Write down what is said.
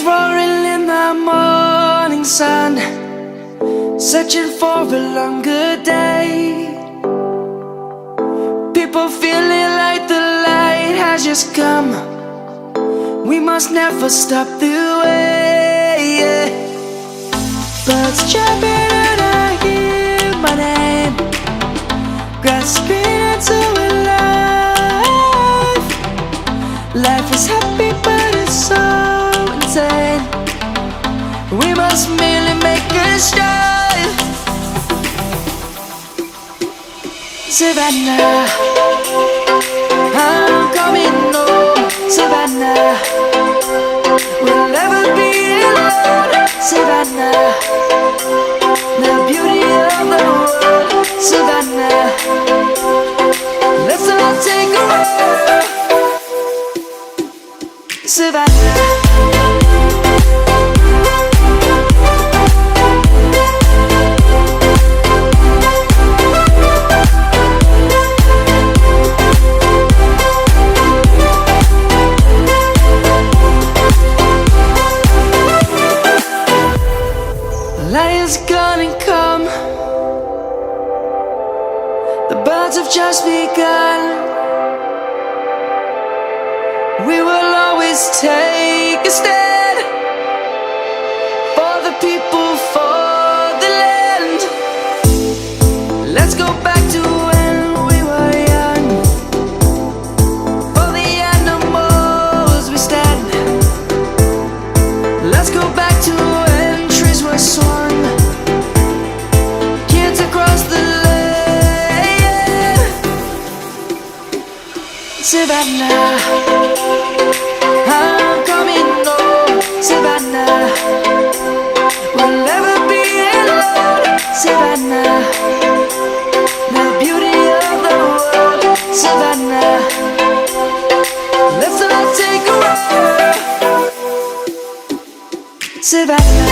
Lions roaring in the morning sun, searching for a longer day. People feeling like the light has just come. We must never stop the way. Birds chirping and I hear my name, grasping into a life. Life is happy but it's so insane. We must merely make a strive. Savannah, I'm coming home. Savannah, we'll never be alone. Savannah, the beauty of the world. Savannah, let's all take a walk. Savannah. Lion's gonna come. The birds have just begun. We will always take a stand for the people, for the land. Let's go back to when we were young. For the animals we stand. Let's go back to when trees were swung, kids across the land. Savannah, I'm coming home. Savannah, we'll never be alone. Savannah, the beauty of the world. Savannah, let's all take a walk. Savannah.